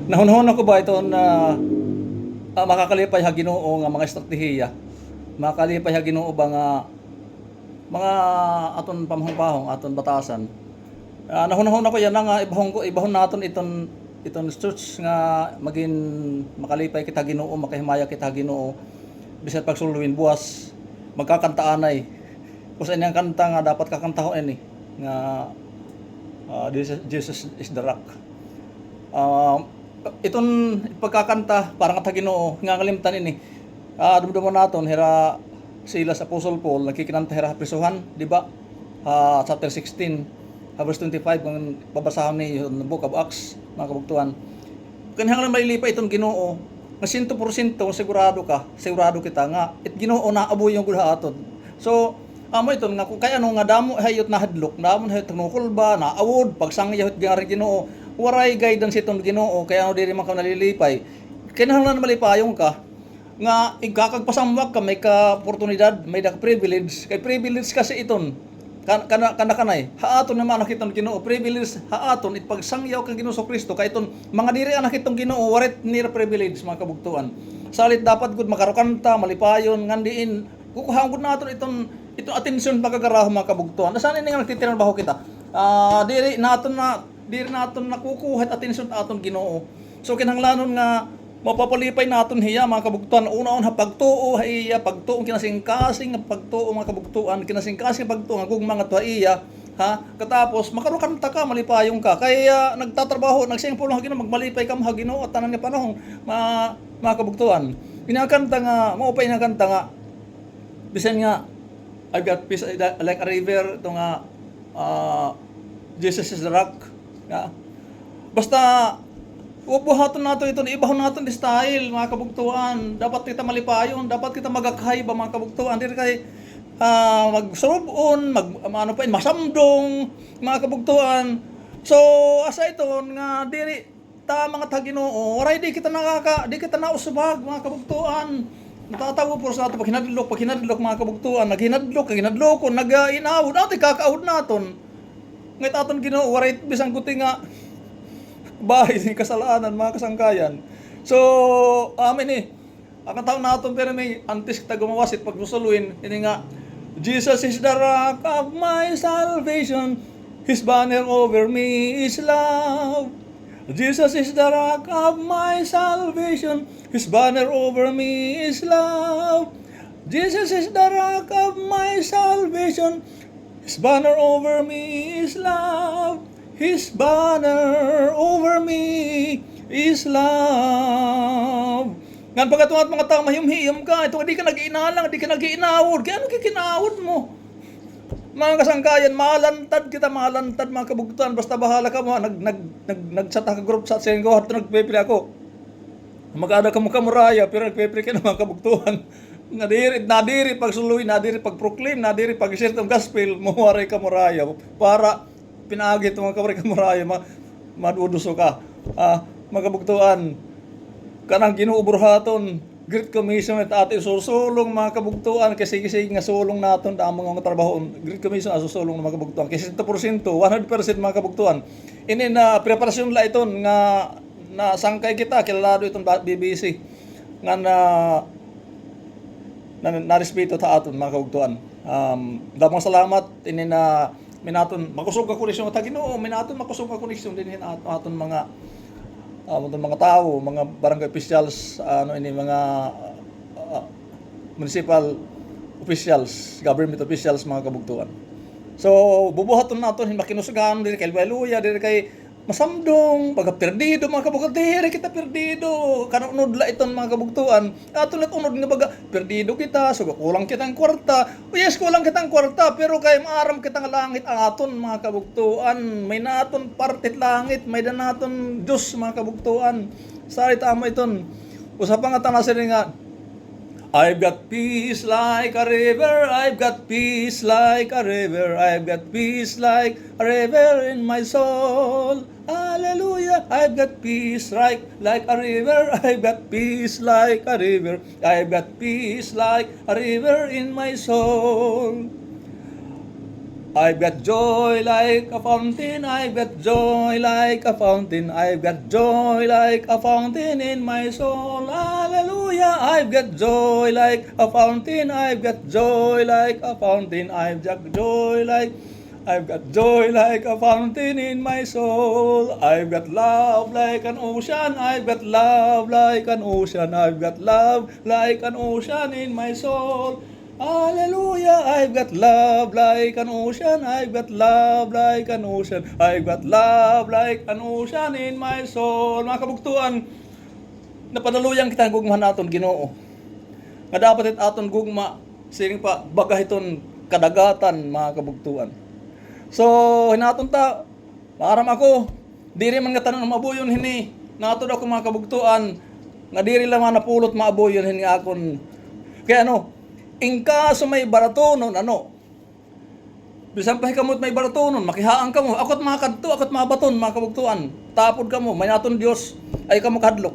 Nahunahon ako ba ito na makakalipay ha Ginoo nga mga estratehiya, makalipay ha Ginoo ba nga mga aton pamahong-pahong aton batasan. Nahunahon ako yan nga ibahon naton iton church nga maging makalipay kita Ginoo, makahimaya kita Ginoo bisan pagsuluin buwas magkakantaanay. Kusa niyang kanta nga dapat kakantahon ini nga Jesus is the rock. Iton pagkakanta parang at Ginoo nga kalimtan ini. Dumduman naton hera Silas Apostle Paul nakikinanta hera prisuhan, di ba? Chapter 16 verse 25 kung babasahon ni yung book of Acts, mga kabugtuhan. Kanihang lang mailipa itong Ginoo nga 100% sigurado kita nga Ginoo naaboy yung gudha aton. So amo iton nga kung kay ano nga damo hayot na hadlok, damo hayot tunukol ba naawod pagsangyaw nga rin Ginoo, waray guidance itong Ginoo kaya ano diri man ka nalilipay. Kinahanglan malipayong ka nga igkakagpasambak ka may ka oportunidad, may da privilege, kay privilege kasi iton kanay haaton naman nakitong Ginoo, privilege haaton ipagsangyaw kang Ginoo Kristo kay iton mga diri anak itong Ginoo warit nira privilege mga kabugtuan. Salit dapat gud makarukanta malipayon ngandiin kukuhaan gud naton itong atensyon pagkagaraho mga kabugtuan. Nasaan ini nga nagtitrabaho kita? Diri naton nakukuha atensyon aton Ginoo. So kinahanglanon nga mapapalipay naton hiya mga kabugtuan. Una-una pagtuo hiya pagtuo kinasingkasing pagtuo mga kabugtuan, kinasingkasing pagtuo nga gugma nga iya ha. Katapos makarukanta ka malipayong ka. Kaya nagtatrabaho nagsingpol ha Ginoo magmalipay ka mga Ginoo at tanan ni panahon mga kabugtuan. Kinakanta nga maupay na kanta nga bisan nga I've got peace like a river ito nga Jesus is the rock nga. Basta ubuhaton nato ito ibahon naton di style mga kabugtuan. Dapat kita malipayon, dapat kita magakhay ba mga kabugtuan diri kay magsurubon ano pa masamdong mga kabugtuan. So asa iton nga diri ta mga Ginoo oray di kita nausubag mga kabugtuan. Natatawo po sa ato pag hinadlok mga kabugtuan, naghinadlokon, nag-inawod, ati kakaawod naton. Ngayon aton Ginoo, waray bisang kuti nga bahay ni kasalanan mga kasangkayan. So, amin ang taon naton pero may antis kita gumawasit pag musuluin, ini nga, Jesus is the rock of my salvation, His banner over me is love. Jesus is the rock of my salvation, His banner over me is love. Jesus is the rock of my salvation, His banner over me is love. His banner over me is love. Ngan pagkatumat mga tao mahiyom-hiyom ka, ito di ka nag-iinalang, di ka nag-iinawod. Kaya ano kikinawod mo? Mga kasangkayan, malantad mga kabugtuan. Basta bahala ka mo, nagsata ka group sa senggo, at nagpipili ako. Mag-ada ka mo kamuraya, pero nagpipili ka ng mga kabugtuan. Nadiri pagsuluy, nadiri pag-proclaim, nadiri pag-share ng gospel, mawaray kamuraya. Para pinagit mga kawaray kamuraya, maduduso ka. Mga kabugtuan, kanang ginuuburhaton, Great Commission at ating susulong mga kabugtuan kasi nga sulong naton ang mga trabaho. Great Commission susulong ng mga kabugtuan kasi 100% mga kabugtuan. Ini na preparasyon la iton nga na sangkay kita kilala iton BBC nga na respeto ta aton mga kabugtuan. Damang salamat ini na minaton makusog ka koneksyon ta Ginoo, minaton makusog ka koneksyon din aton mga mga tao, mga barangay officials, mga municipal officials, government officials, mga kabugtuan. So, bubuhaton naton makinusugan diri kay Luya, diri kay masamdong, pagka perdido mga kabugtuan, diri kita perdido. Kanunod la iton mga kabugtuan. Aton lat unod nga baga, perdido kita, so kulang kitang kwarta. Yes, kulang kitang kwarta, pero kay maaram kitang langit ang aton mga kabugtuan. May naton partit langit, may naton Dios mga kabugtuan. Sari tama iton. Usapan nga tanasir nga, I've got peace like a river, I've got peace like a river, I've got peace like a river in my soul. Hallelujah, I've got peace like a river, I've got peace like a river, I've got peace like a river in my soul. I've got joy like a fountain, I've got joy like a fountain, I've got joy like a fountain in my soul. Hallelujah, I've got joy like a fountain, I've got joy like a fountain, I've got joy like a fountain in my soul. I've got love like an ocean, I've got love like an ocean, I've got love like an ocean in my soul. Hallelujah, I've got love like an ocean, I've got love like an ocean, I've got love like an ocean in my soul. Mga kabugtuan, napadaluyang kita gugmahan naton Ginoo. Nga dapat aton gugma sining pa bagah iton kadagatan mga kabugtuan. So hinaton ta maaram ako diri man nga tanan mabuyon hini natod ako mga kabugtuan nga diri lang napulot maabuyon hini akon kaya ingka so may baratonon bisan pa hikamot may baratonon makihaan ka mo akot mga kadto akot mga baton mga kabugtuan tapod ka mo may naton Dios ay kamo kadlok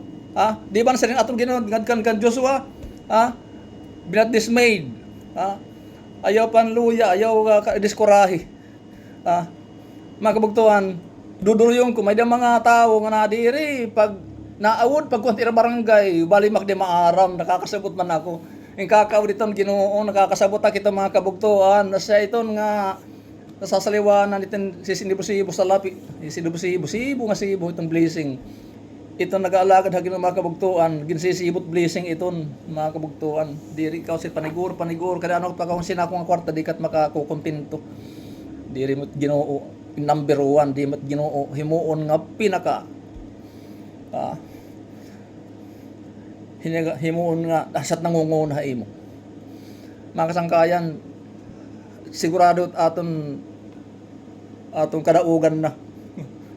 di ba sa rin aton Ginoo kan Joshua be not dismayed ayaw panluya ayaw diskorahi mga kabugtuan dudulong ko may da mga tao nga nadiri pag naawod pag kuntira barangay bali magdi maaram nakakasabot man ako ang kakaw diton Ginoo nakakasabot kita mga kabugtuan sa iton nga nasasaliwanan iton sisibo sa lapi sibo nga sibo itong blessing iton nag-aalagad hagin mga kabugtuan ginsisibot blessing iton mga kabugtuan diri ikaw si panigur kada pa kung sinako nga kwarta di kat makakukontento diri mo Ginoo number 1 di mo Ginoo himuon nga pinaka himuon nga asat nangunguna imo mga kasangkayan sigurado aton kadaugan na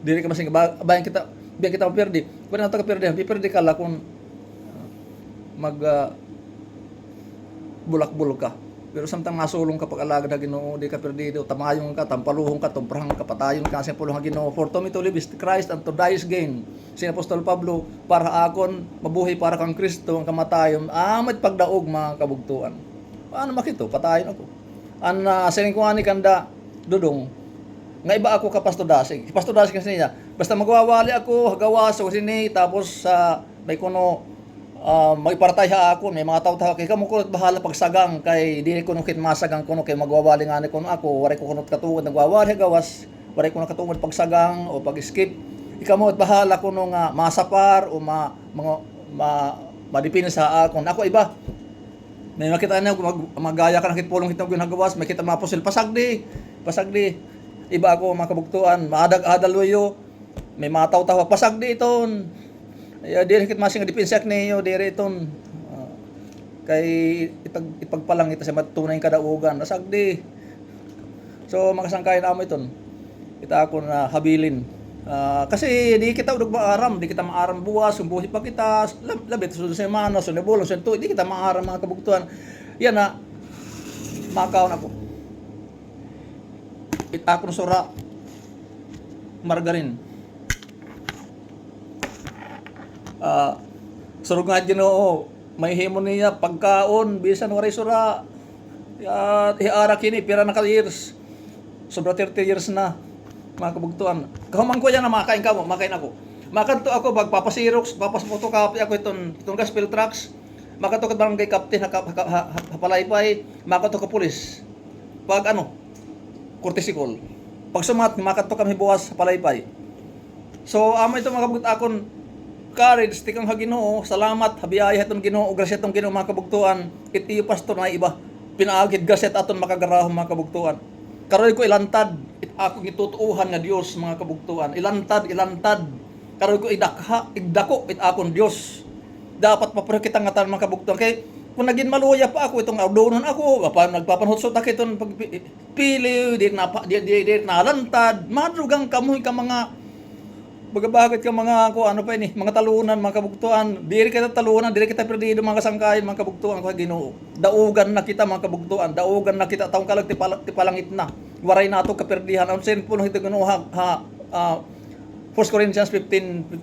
dili ka masing bayan kita biya kita mapirdi kung nato ka pirdi ka la kung mag bulak-bulak ka pero samtang masulong ka pag-alagad na Ginoo di ka perdido tamayong ka tampaluhong ka tumprahang ka patayon ka sa pulong Ginoo for to me to live is Christ and to die is gain si Apostol Pablo para akon mabuhay para kang Kristo ang kamatayon met pagdaog mga kabugtuan paano makito patayon ako sining ko ani kanda dudong nga iba ako ka Pastor Dasig kasi niya basta magwawali ako hagawas o sini tapos may kuno magpartay ha ako may mga tao kay kamo kunot bahala pagsagang kay dili kuno kit masagang kuno kay magwawali nga ni kuno ako wari ko kunot katuod nagwawali gawas wari ko nakatuod pagsagang o pag-skip ikamo at bahala kuno nga masapar o madipin sa akon ako iba may makita na magaya ka nakit pulong hitong ginagawas may kita mapusil pasagdi iba ako mga kabugtuan maadag-adaloyo may mga tao pasagdi iton diri kit masing depensak niyo diri iton kay ipagpalang ita sa matunay kadaugan nasagdi so makasangkayan amo iton kita ako na habilin kasi di kita udog maaram di kita maaram buwas umbuhi pa kita labit sa semana sa nebulong sa di kita maaram mga kabugtuan yan makaon ako ako sura margarin surug nga Ginoo may himo niya pagkaon bisan waray sura iara kini pira na ka years sobra 30 years na mga kabugtuan kahuman ko yan na makain ako makanto ako magpapasirox papasphotocopy ako itong gospel tracks makato ka barangay captain hapalaypay makato ka pulis pag kortisikol pag sumat makato kami buwas hapalaypay so amo ito mga kabugtuan akon courage tikang Ginoo salamat habiyaya itong Ginoo grasya itong Ginoo mga kabugtuan iti pastor na iba pinaagid gaset aton makagarahom mga kabugtuan karoy ko ilantad ako gitutuuhan nga Dios mga kabugtuan ilantad karoy ko igdako akon Dios dapat papre kita nga tan mga kabugtuan kay kung naging maluya pa ako itong awdonon ako nagpapanhutsot ako itong pagpili di nalantad madrugang kamoy ka mga bagabagit ka mga mga talunan mga kabugtuan diri kita talunan diri kita perdido mga kasangkayan mga kabugtuan ko Ginoo daugan na kita mga kabugtuan daugan na kita taong kalag ti palangit na waray nato kaperdihan ang sin puno hito Ginoo 1 Corinthians 15:58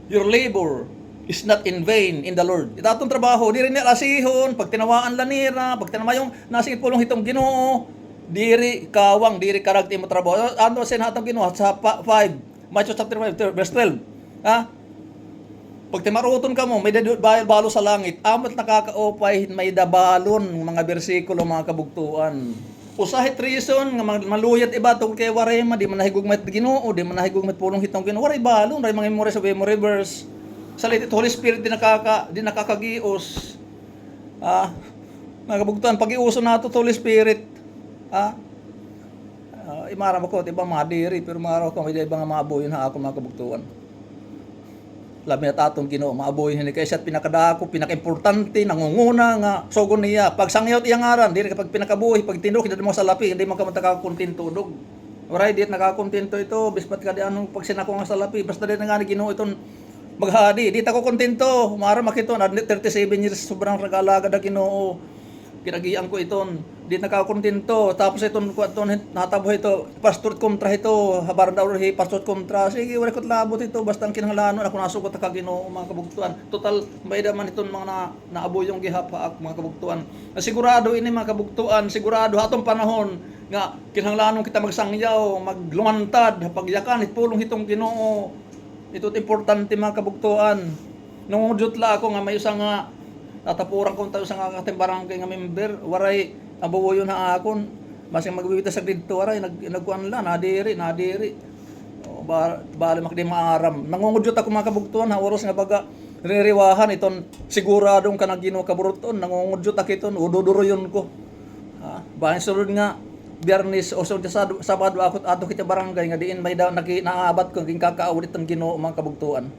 your labor is not in vain in the Lord. Itatong trabaho, di rin alasihon, pag tinawaan lanira, pag tinamayong nasingit pulong hitong Ginoo, diri kawang, diri karagti mo trabaho. Ano sinatong Ginoo sa 5, Matthew chapter 5, verse 12. Ha? Pag timaruton ka mo, may balo sa langit, amot nakakaopay, may dabalon, mga bersikulo, mga kabugtuan. Usahit reason, nga maluyat iba, tungkol kay warema, di manahigugmat Ginoo, di manahigugmat pulong hitong Ginoo, waray balon, ray mga memory sa memory verse. Salit Holy Spirit di nakakagios. Mga kabugtuan, pag-iuso nato Holy Spirit. Imara ko, diba madiri, pero maraw ko, may iba nga maaboyin ha ako mga kabugtuan. Labi na tatong Ginoo, maaboyin hindi kaysa pinakadako, pinaka-importante, nangunguna nga, sogon niya. Pag sangyot iyang aran, di kapag pinakabuhi, pag tinok, hindi mo sa lapi, hindi mo ka matakakontento dog. Oray, di nakakontento ito, bispat ka di anong pag sinako nga sa lapi, basta di na nga ni Ginoo itong maghadi, di ta ko kontento. Mara makiton, 37 years sobrang nag-alaga da Ginoo. Kinagian ko iton, di nakakontento. Tapos iton natabo ito, pastor kontra ito, habar daw ri pastor kontra. Sige, wala ko labot ito, basta ang kinahanglan ako nasugot ka Ginoo mga kabugtuan. Total may man iton mga naaboy yung gihapaak mga kabugtuan. Sigurado ini mga kabugtuan, sigurado atong panahon nga kinahanglan kita magsangyaw, maglumantad, pagyakan itpulong hitong Ginoo. Ito't importante mga kabugtuan. Nung jutla ako nga may isa nga tatapuran ko tayo sa kakating barangay nga member, waray abuwo yun na akon. Masing magbibita sa dito, waray nagkuan lang, nadiri. Bali makdi maaram. Nangungudyot ako mga kabugtuan, ha oras nga baga ririwahan iton siguradong ka nagino kaburuton, nangungudyot ako iton, ududuro yun ko. Bahin sulod nga Biyernes o Sabado ako ato kita barangay nga diin may daw naabat ko king kakaawit ang Ginoo mga kabugtuan.